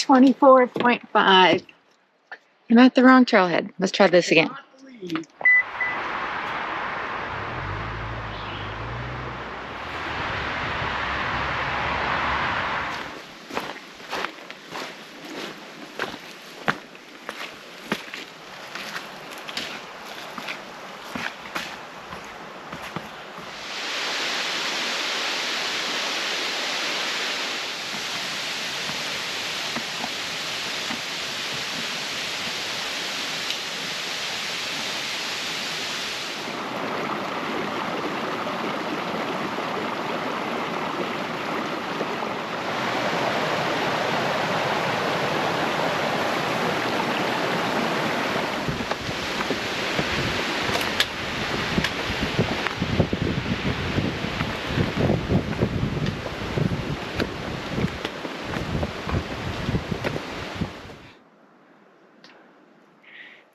24.5. I'm at the wrong trailhead. Let's try this again.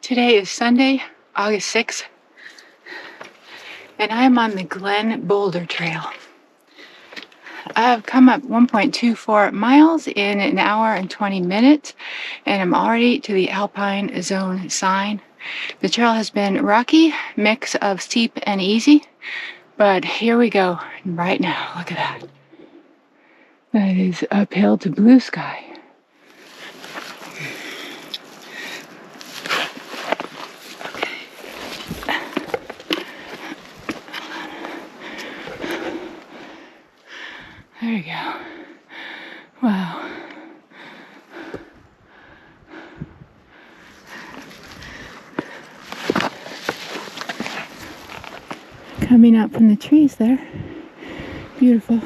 Today is Sunday, August 6th, and I'm on the Glen Boulder Trail. I've come up 1.24 miles in an hour and 20 minutes, and I'm already to the Alpine Zone sign. The trail has been rocky, mix of steep and easy, but here we go right now. Look at that. That is uphill to blue sky. There you go. Wow. Coming up from the trees there. Beautiful.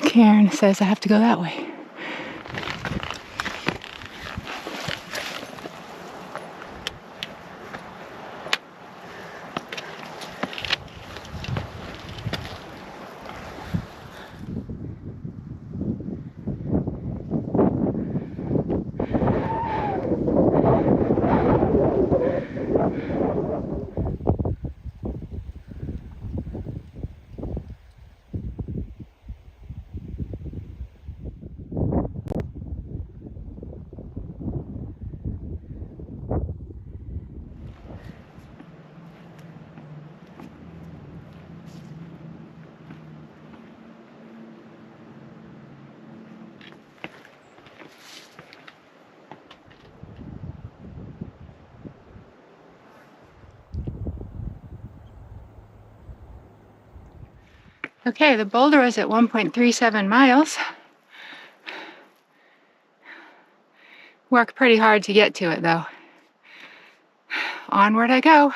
Karen says I have to go that way. Okay, the boulder is at 1.37 miles. Worked pretty hard to get to it though. Onward I go.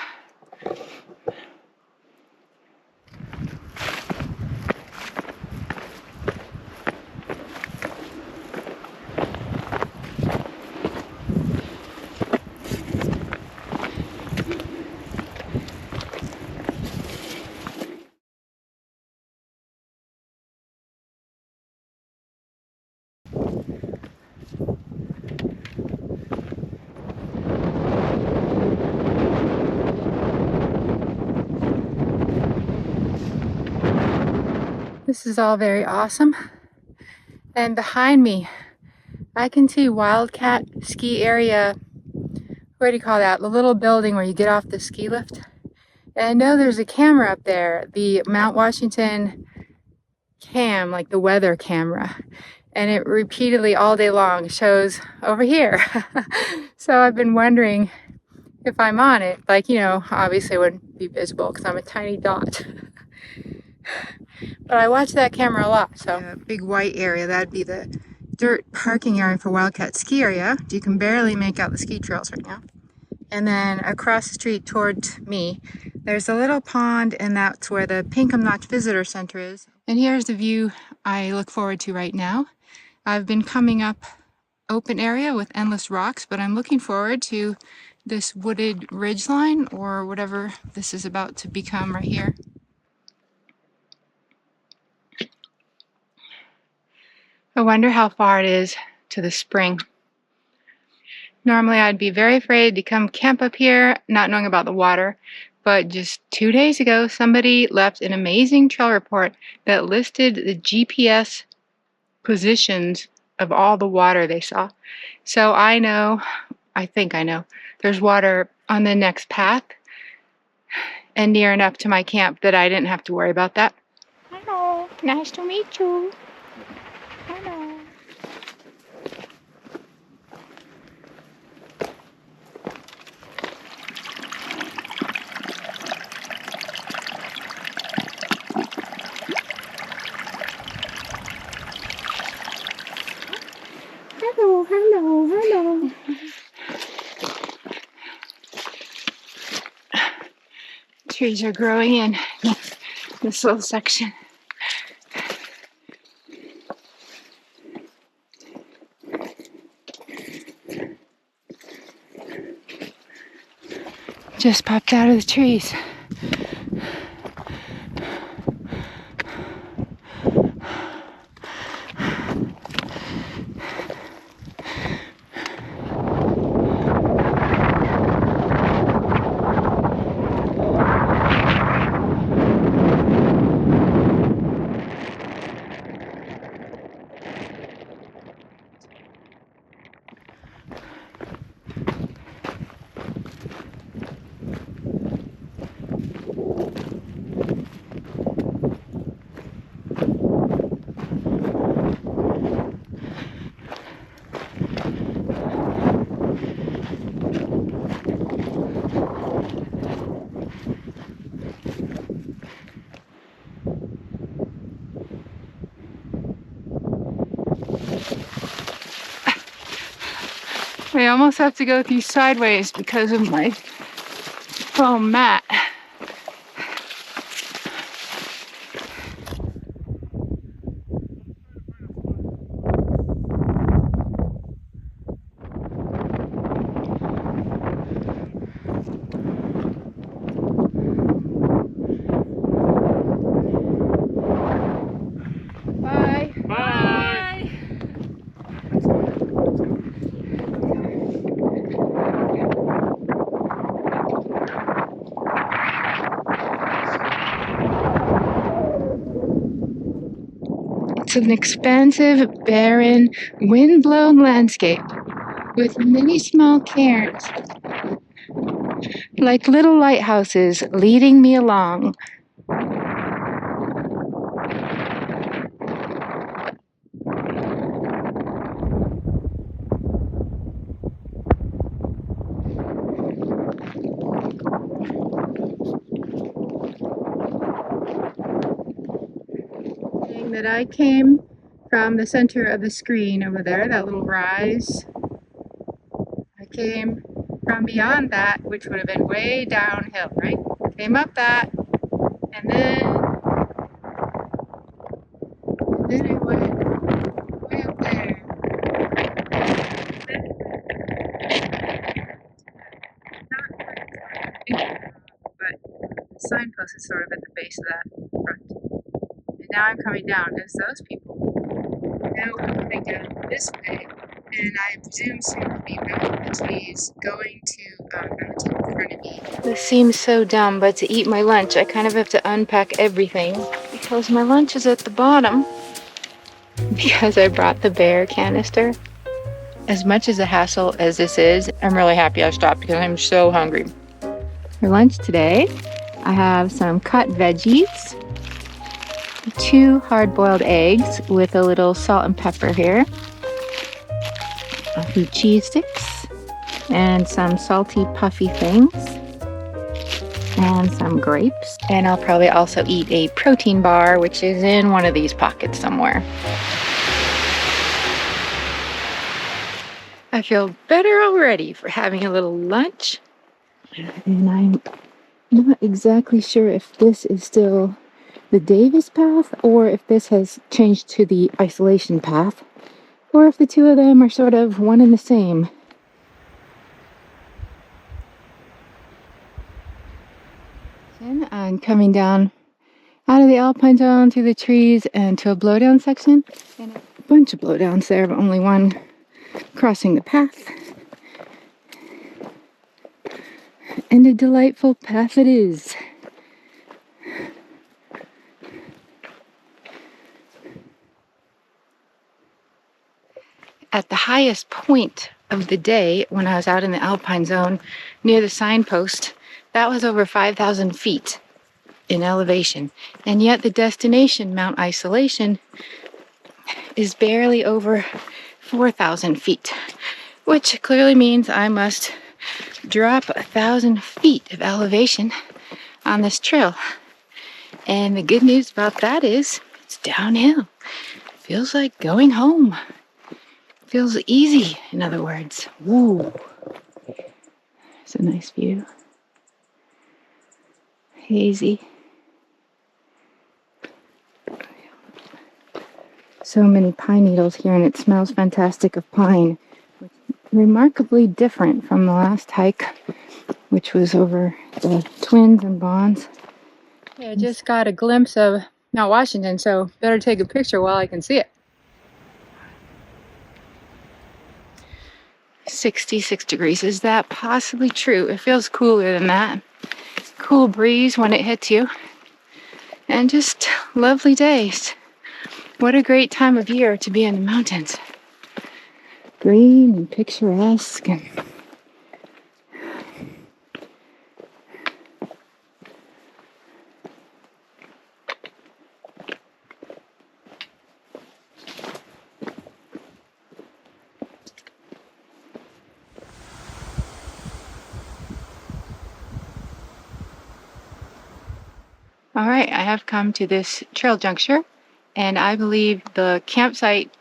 This is all very awesome. And behind me, I can see Wildcat Ski Area. What do you call that? The little building where you get off the ski lift. And I know there's a camera up there, the Mount Washington cam, like the weather camera. And it repeatedly all day long shows over here. So I've been wondering if I'm on it. Like, you know, obviously it wouldn't be visible because I'm a tiny dot. But I watch that camera a lot, so. A big white area, that'd be the dirt parking area for Wildcat Ski Area. You can barely make out the ski trails right now. And then across the street towards me, there's a little pond, and that's where the Pinkham Notch Visitor Center is. And here's the view I look forward to right now. I've been coming up open area with endless rocks, but I'm looking forward to this wooded ridgeline, or whatever this is about to become right here. I wonder how far it is to the spring. Normally I'd be very afraid to come camp up here, not knowing about the water, but just 2 days ago somebody left an amazing trail report that listed the GPS positions of all the water they saw. So I think I know, there's water on the next path and near enough to my camp that I didn't have to worry about that. Hello, nice to meet you. Hello. Hello, hello, hello. Trees are growing in this little section. Just popped out of the trees. I almost have to go with you sideways because of my foam mat. Bye. Bye. It's an expansive, barren, wind-blown landscape with many small cairns, like little lighthouses leading me along. That I came from the center of the screen over there, that little rise. I came from beyond that, which would have been way downhill, right? Came up that, and then I went way up there. But the signpost is sort of at the base of that front. And now I'm coming down as those people. Now we're coming down this way, and I presume soon to be mounting the trees, going to a mountain in front of me. This seems so dumb, but to eat my lunch, I kind of have to unpack everything because my lunch is at the bottom because I brought the bear canister. As much as a hassle as this is, I'm really happy I stopped because I'm so hungry. For lunch today, I have some cut veggies, 2 hard-boiled eggs with a little salt and pepper here, a few cheese sticks, and some salty puffy things, and some grapes. And I'll probably also eat a protein bar, which is in one of these pockets somewhere. I feel better already for having a little lunch. And I'm not exactly sure if this is still the Davis path or if this has changed to the isolation path, or if the two of them are sort of one and the same. I'm coming down out of the Alpine Zone through the trees and to a blowdown section. And a bunch of blowdowns there, but only one crossing the path. And a delightful path it is. at the highest point of the day when I was out in the Alpine Zone near the signpost, that was over 5,000 feet in elevation. And yet the destination, Mount Isolation, is barely over 4,000 feet, which clearly means I must drop 1,000 feet of elevation on this trail. And the good news about that is it's downhill. Feels like going home. Feels easy, in other words. Woo. It's a nice view. Hazy. So many pine needles here, and it smells fantastic of pine. Remarkably different from the last hike, which was over the Twins and Bonds. Yeah, I just got a glimpse of Mount Washington, so better take a picture while I can see it. 66 degrees. Is that possibly true? It feels cooler than that. Cool breeze when it hits you. And just lovely days. What a great time of year to be in the mountains. Green and picturesque and all right, I have come to this trail juncture, and I believe the campsite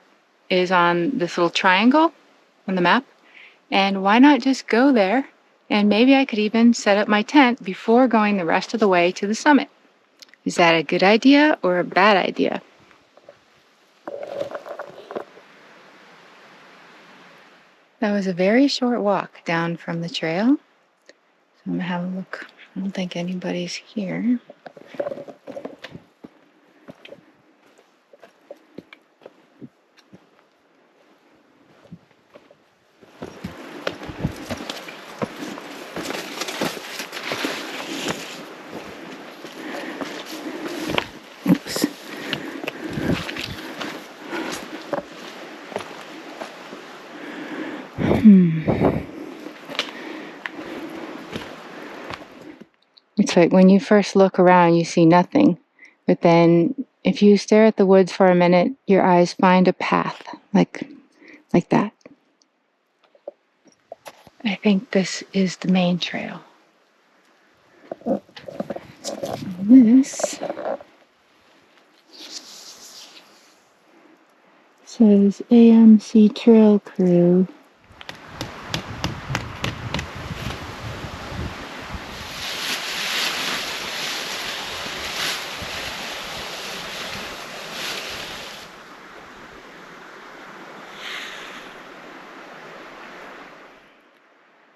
is on this little triangle on the map. And why not just go there? And maybe I could even set up my tent before going the rest of the way to the summit. Is that a good idea or a bad idea? That was a very short walk down from the trail. So I'm gonna have a look. I don't think anybody's here. Oops. It's like when you first look around, you see nothing. But then if you stare at the woods for a minute, your eyes find a path like that. I think this is the main trail. This says AMC Trail Crew.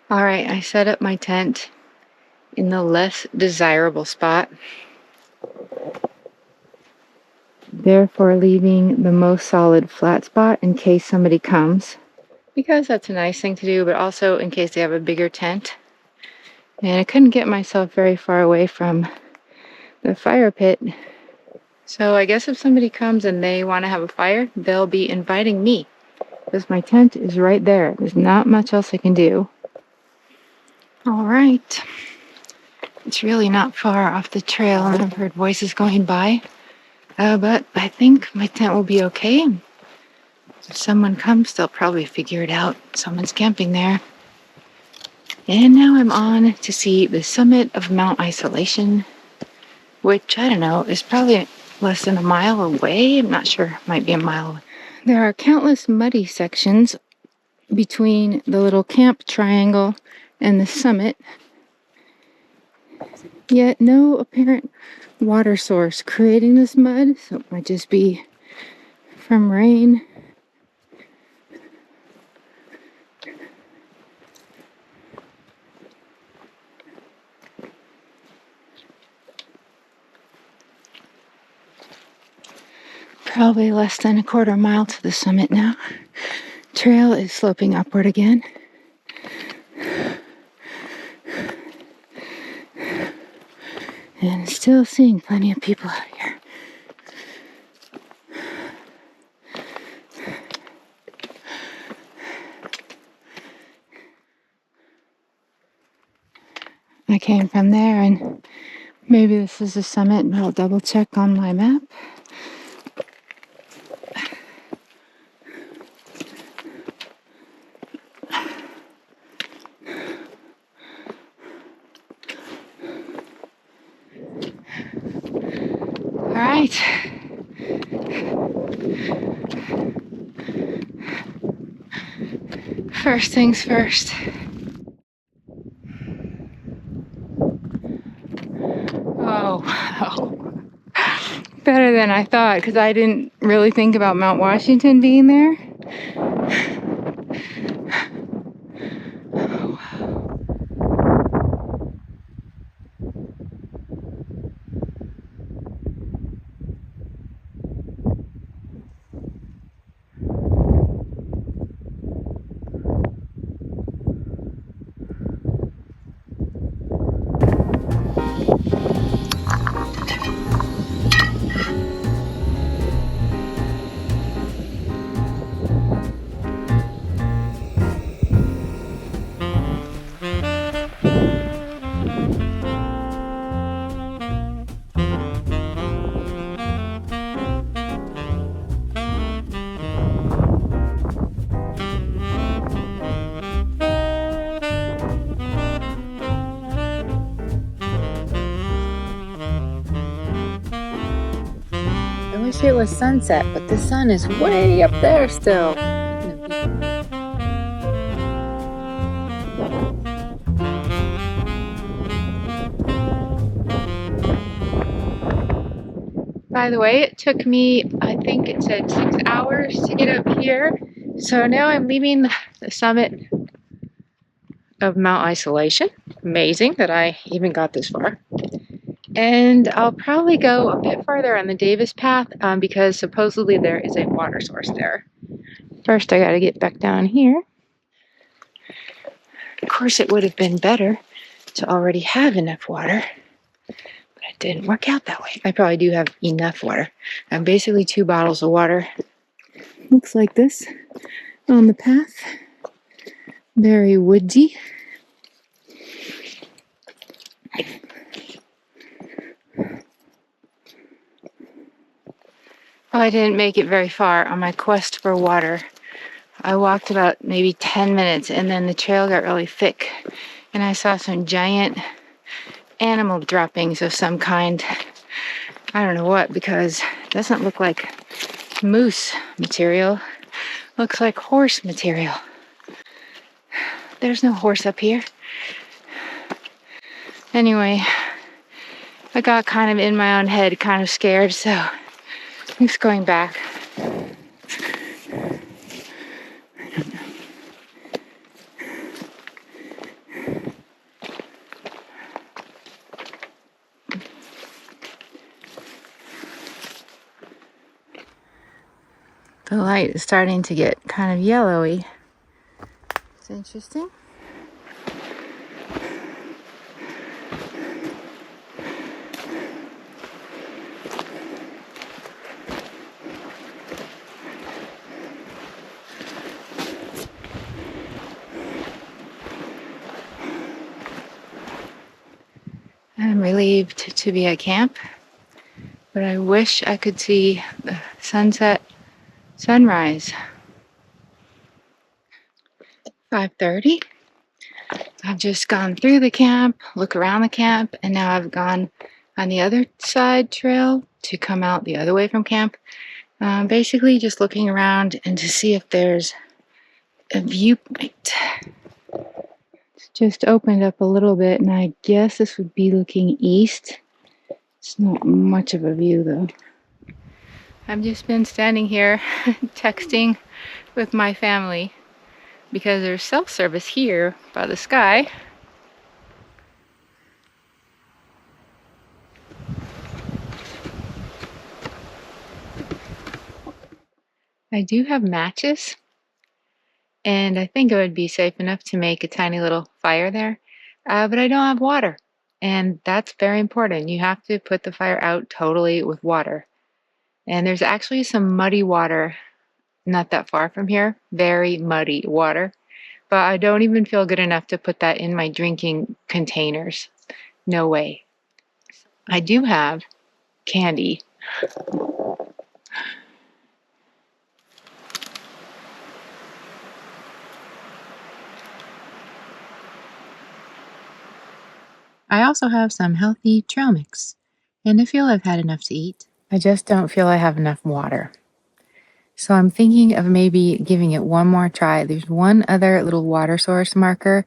All right, I set up my tent in the less desirable spot, therefore leaving the most solid flat spot in case somebody comes, because that's a nice thing to do, but also in case they have a bigger tent. And I couldn't get myself very far away from the fire pit, so I guess if somebody comes and they want to have a fire, they'll be inviting me, because my tent is right there. There's not much else I can do. All right. It's really not far off the trail, and I've heard voices going by. But I think my tent will be okay. If someone comes, they'll probably figure it out. Someone's camping there. And now I'm on to see the summit of Mount Isolation, which, I don't know, is probably less than a mile away. I'm not sure. It might be a mile away. There are countless muddy sections between the little camp triangle and the summit, yet no apparent water source creating this mud, so it might just be from rain. Probably less than a quarter mile to the summit now. Trail is sloping upward again. And still seeing plenty of people out here. I came from there, and maybe this is the summit, and I'll double check on my map. All right. First things first. Oh, wow. Better than I thought, because I didn't really think about Mount Washington being there. I wish it was sunset, but the sun is way up there still. By the way, it took me, I think it said 6 hours to get up here. So now I'm leaving the summit of Mount Isolation. Amazing that I even got this far. And I'll probably go a bit further on the Davis Path because supposedly there is a water source there. First, I got to get back down here. Of course, it would have been better to already have enough water, but it didn't work out that way. I probably do have enough water. I'm basically 2 bottles of water. Looks like this on the path. Very woodsy. I didn't make it very far on my quest for water. I walked about maybe 10 minutes and then the trail got really thick and I saw some giant animal droppings of some kind. I don't know what, because it doesn't look like moose material. Looks like horse material. There's no horse up here. Anyway, I got kind of in my own head, kind of scared, so I'm just going back. The light is starting to get kind of yellowy. It's interesting. I'm relieved to be at camp, but I wish I could see the sunrise. 5:30. I've just gone through the camp, look around the camp, and now I've gone on the other side trail to come out the other way from camp. Basically just looking around and to see if there's a viewpoint. It's just opened up a little bit, and I guess this would be looking east. It's not much of a view though. I've just been standing here texting with my family because there's self-service here by the sky. I do have matches, and I think it would be safe enough to make a tiny little fire there, but I don't have water, and that's very important. You have to put the fire out totally with water. And there's actually some muddy water not that far from here, very muddy water, but I don't even feel good enough to put that in my drinking containers. No way. I do have candy. I also have some healthy trail mix, and I feel I've had enough to eat. I just don't feel I have enough water. So I'm thinking of maybe giving it one more try. There's one other little water source marker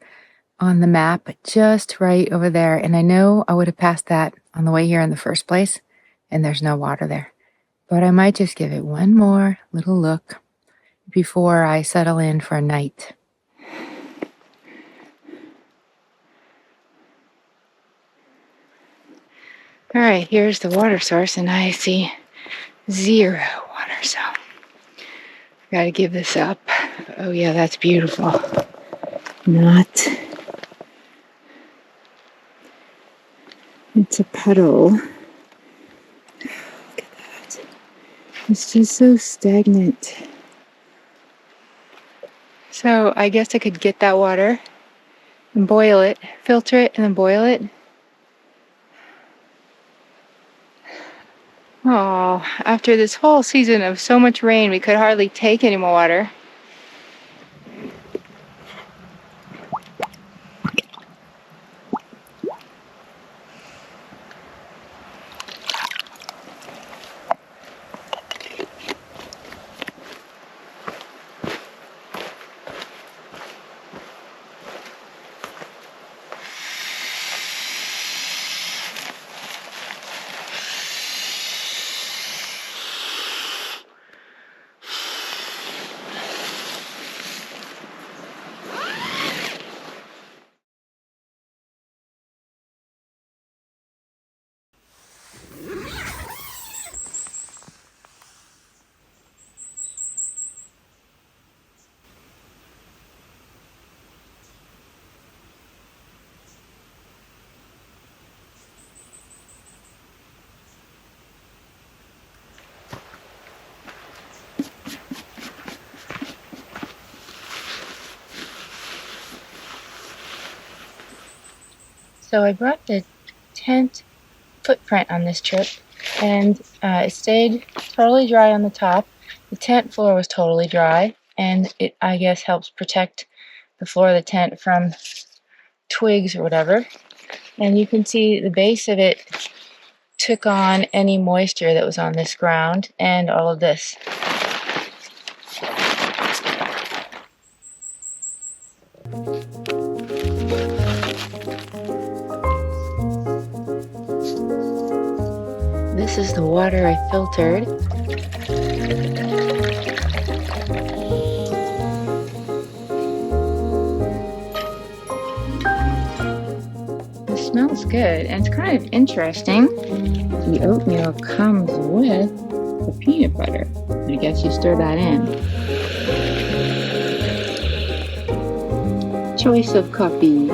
on the map just right over there, and I know I would have passed that on the way here in the first place, and there's no water there. But I might just give it one more little look before I settle in for a night. All right, here's the water source, and I see 0 water, so gotta give this up. Oh yeah, that's beautiful. Not. It's a puddle. Look at that. It's just so stagnant. So I guess I could get that water and boil it, filter it, and then boil it. Oh, after this whole season of so much rain, we could hardly take any more water. So I brought the tent footprint on this trip, and it stayed totally dry on the top. The tent floor was totally dry, and it, I guess, helps protect the floor of the tent from twigs or whatever. And you can see the base of it took on any moisture that was on this ground and all of this. This is the water I filtered. It smells good, and it's kind of interesting. The oatmeal comes with the peanut butter. I guess you stir that in. Choice of coffee.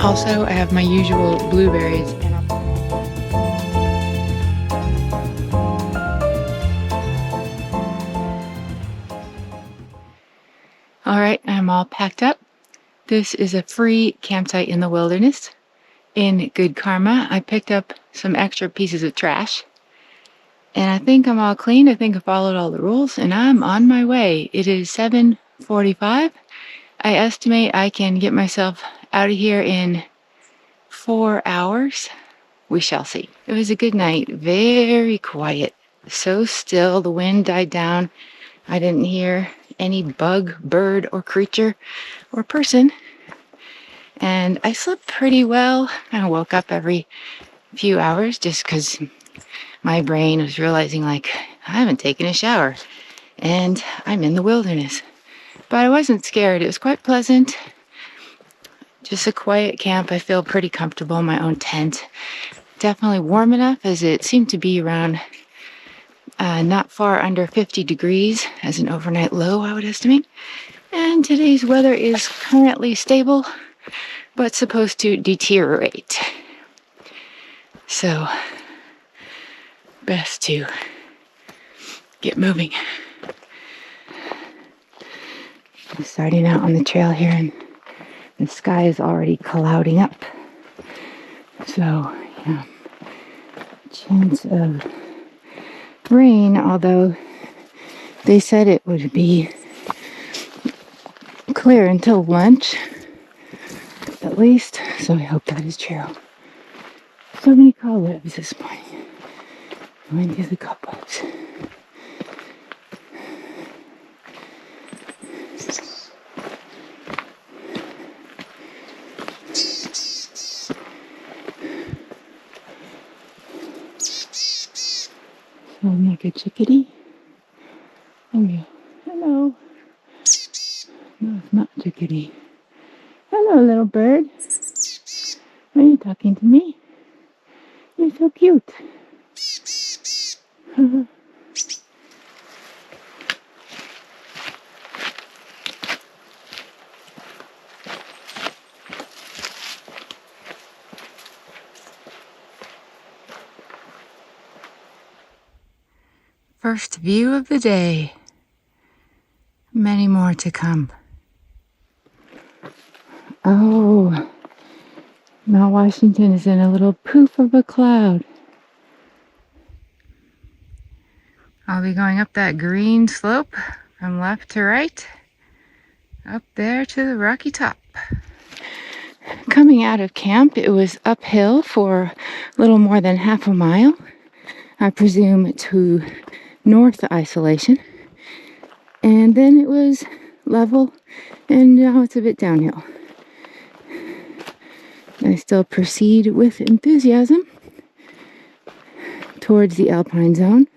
Also, I have my usual blueberries. All right, I'm all packed up. This is a free campsite in the wilderness. In good karma, I picked up some extra pieces of trash. And I think I'm all clean. I think I followed all the rules, and I'm on my way. It is 7:45. I estimate I can get myself out of here in 4 hours. We shall see. It was a good night. Very quiet. So still. The wind died down. I didn't hear any bug, bird, or creature, or person. And I slept pretty well. I woke up every few hours just because my brain was realizing, like, I haven't taken a shower. And I'm in the wilderness. But I wasn't scared. It was quite pleasant. Just a quiet camp. I feel pretty comfortable in my own tent. Definitely warm enough, as it seemed to be around not far under 50 degrees as an overnight low, I would estimate. And today's weather is currently stable, but supposed to deteriorate. So, best to get moving. I'm starting out on the trail here and the sky is already clouding up. So, yeah, chance of rain, although they said it would be clear until lunch, at least. So I hope that is true. So many cobwebs this morning. Going through the cobwebs. So like a chickadee. Oh yeah. Hello. No, it's not chickadee. Hello, little bird. Are you talking to me? You're so cute. First view of the day. Many more to come. Oh, Mount Washington is in a little poof of a cloud. I'll be going up that green slope from left to right, up there to the rocky top. Coming out of camp, it was uphill for a little more than half a mile, I presume to north isolation. And then it was level, and now it's a bit downhill. I still proceed with enthusiasm towards the Alpine Zone.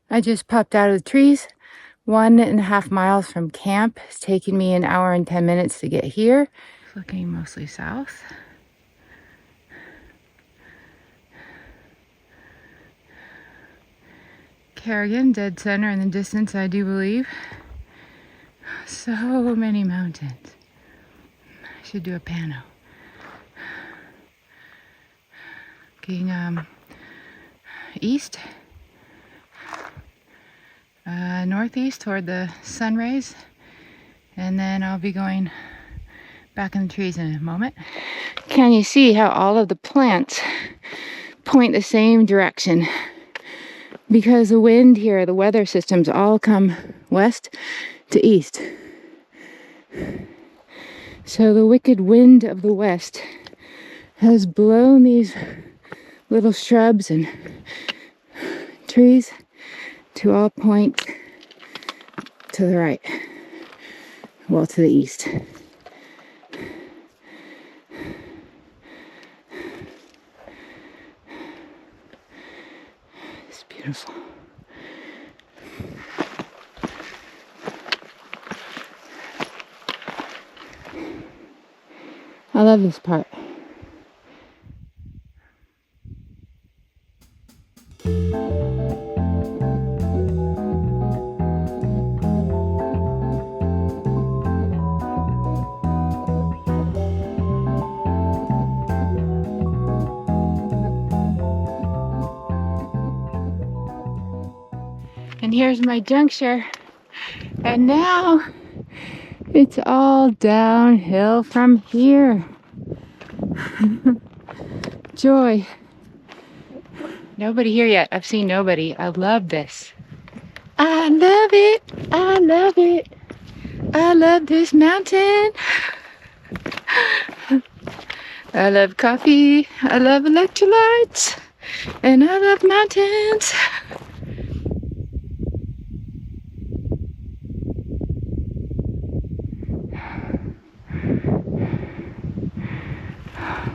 I just popped out of the trees. 1.5 miles from camp. It's taken me 1 hour and 10 minutes to get here. Looking mostly south. Carrigan, dead center in the distance, I do believe. So many mountains. I should do a pano. Looking east. Northeast toward the sun rays, and then I'll be going back in the trees in a moment. Can you see how all of the plants point the same direction? Because the wind here, the weather systems all come west to east. So the wicked wind of the west has blown these little shrubs and trees to all point to the right, well, to the east. It's beautiful. I love this part. And here's my juncture. And now it's all downhill from here. Joy. Nobody here yet. I've seen nobody. I love this. I love it. I love it. I love this mountain. I love coffee. I love electrolytes. And I love mountains.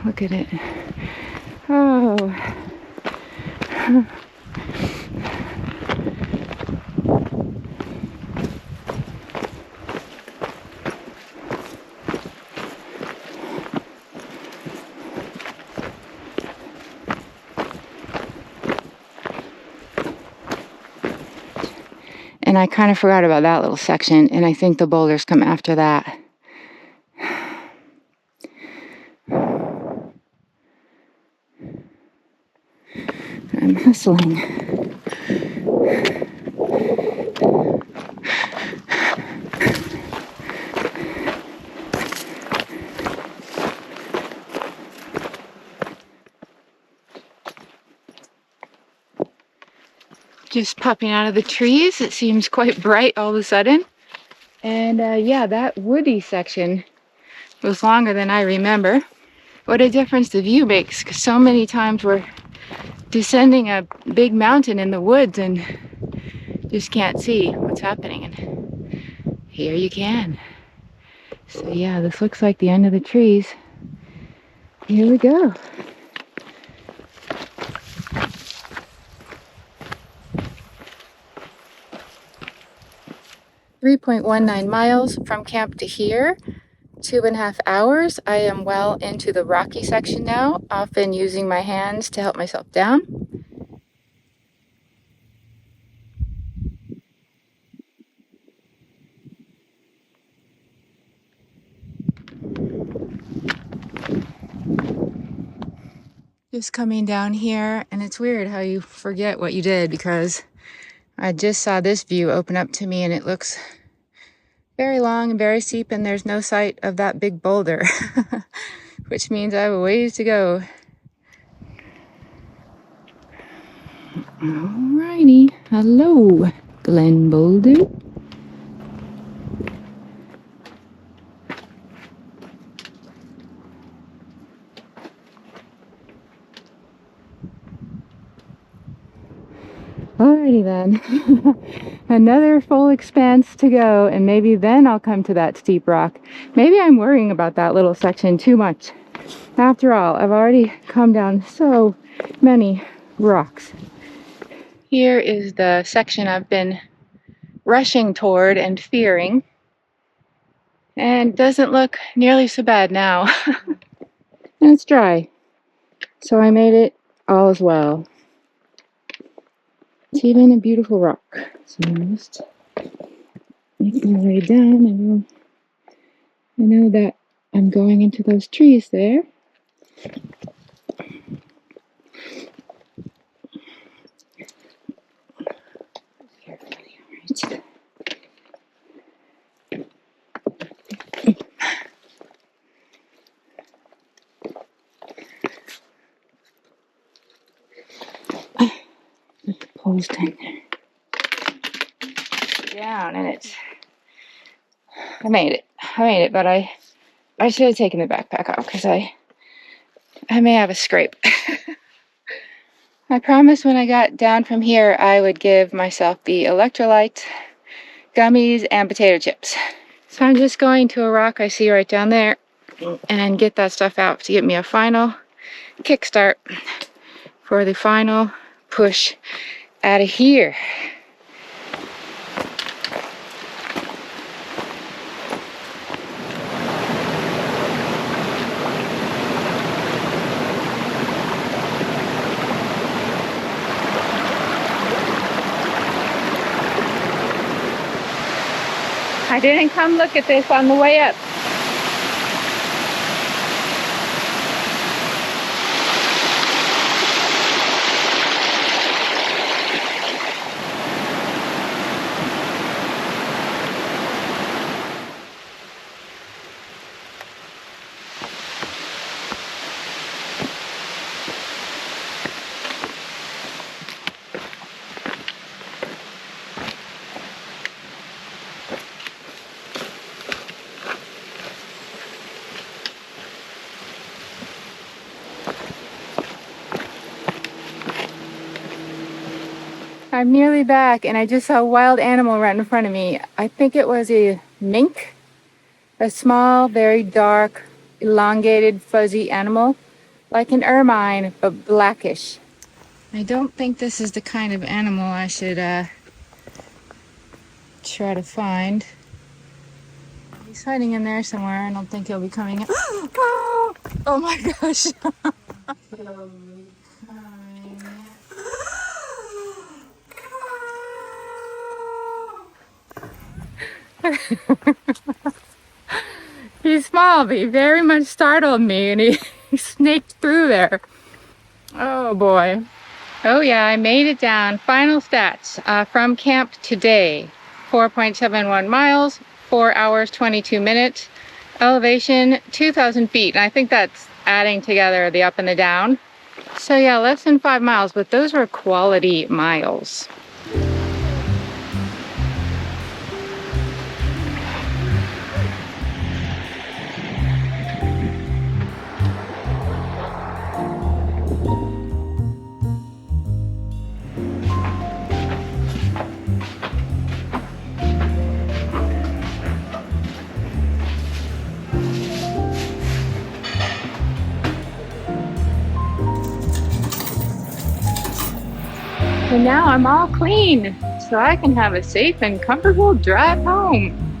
Look at it. Oh. And I kind of forgot about that little section, and I think the boulders come after that. I'm hustling. Just popping out of the trees. It seems quite bright all of a sudden. And yeah, that woody section was longer than I remember. What a difference the view makes, because so many times we're descending a big mountain in the woods and just can't see what's happening. And here you can. So yeah, this looks like the end of the trees. Here we go. .19 miles from camp to here. 2.5 hours. I am well into the rocky section now, often using my hands to help myself down. Just coming down here, and it's weird how you forget what you did, because I just saw this view open up to me and it looks very long and very steep, and there's no sight of that big boulder, which means I have a ways to go. Alrighty, hello, Glen Boulder. Alrighty then, another full expanse to go, and maybe then I'll come to that steep rock. Maybe I'm worrying about that little section too much. After all, I've already come down so many rocks. Here is the section I've been rushing toward and fearing, and it doesn't look nearly so bad now. And it's dry, so I made it all as well. It's even a beautiful rock. So I'm just making my way down. I know that I'm going into those trees there. Carefully, all right. Let the poles down there. Down, and I made it, but I should have taken the backpack off, because I may have a scrape. I promised when I got down from here I would give myself the electrolyte, gummies, and potato chips. So I'm just going to a rock I see right down there and get that stuff out to get me a final kickstart for the final push out of here. I didn't come look at this on the way up. I'm nearly back, and I just saw a wild animal right in front of me. I think it was a mink, a small, very dark, elongated, fuzzy animal, like an ermine, but blackish. I don't think this is the kind of animal I should try to find. He's hiding in there somewhere. I don't think he'll be coming in. Oh my gosh. He's small, but he very much startled me, and he snaked through there. Oh boy. Oh yeah, I made it down. Final stats from camp today. 4.71 miles, 4 hours, 22 minutes. Elevation, 2,000 feet. And I think that's adding together the up and the down. So yeah, less than 5 miles, but those were quality miles. And now I'm all clean, so I can have a safe and comfortable drive home.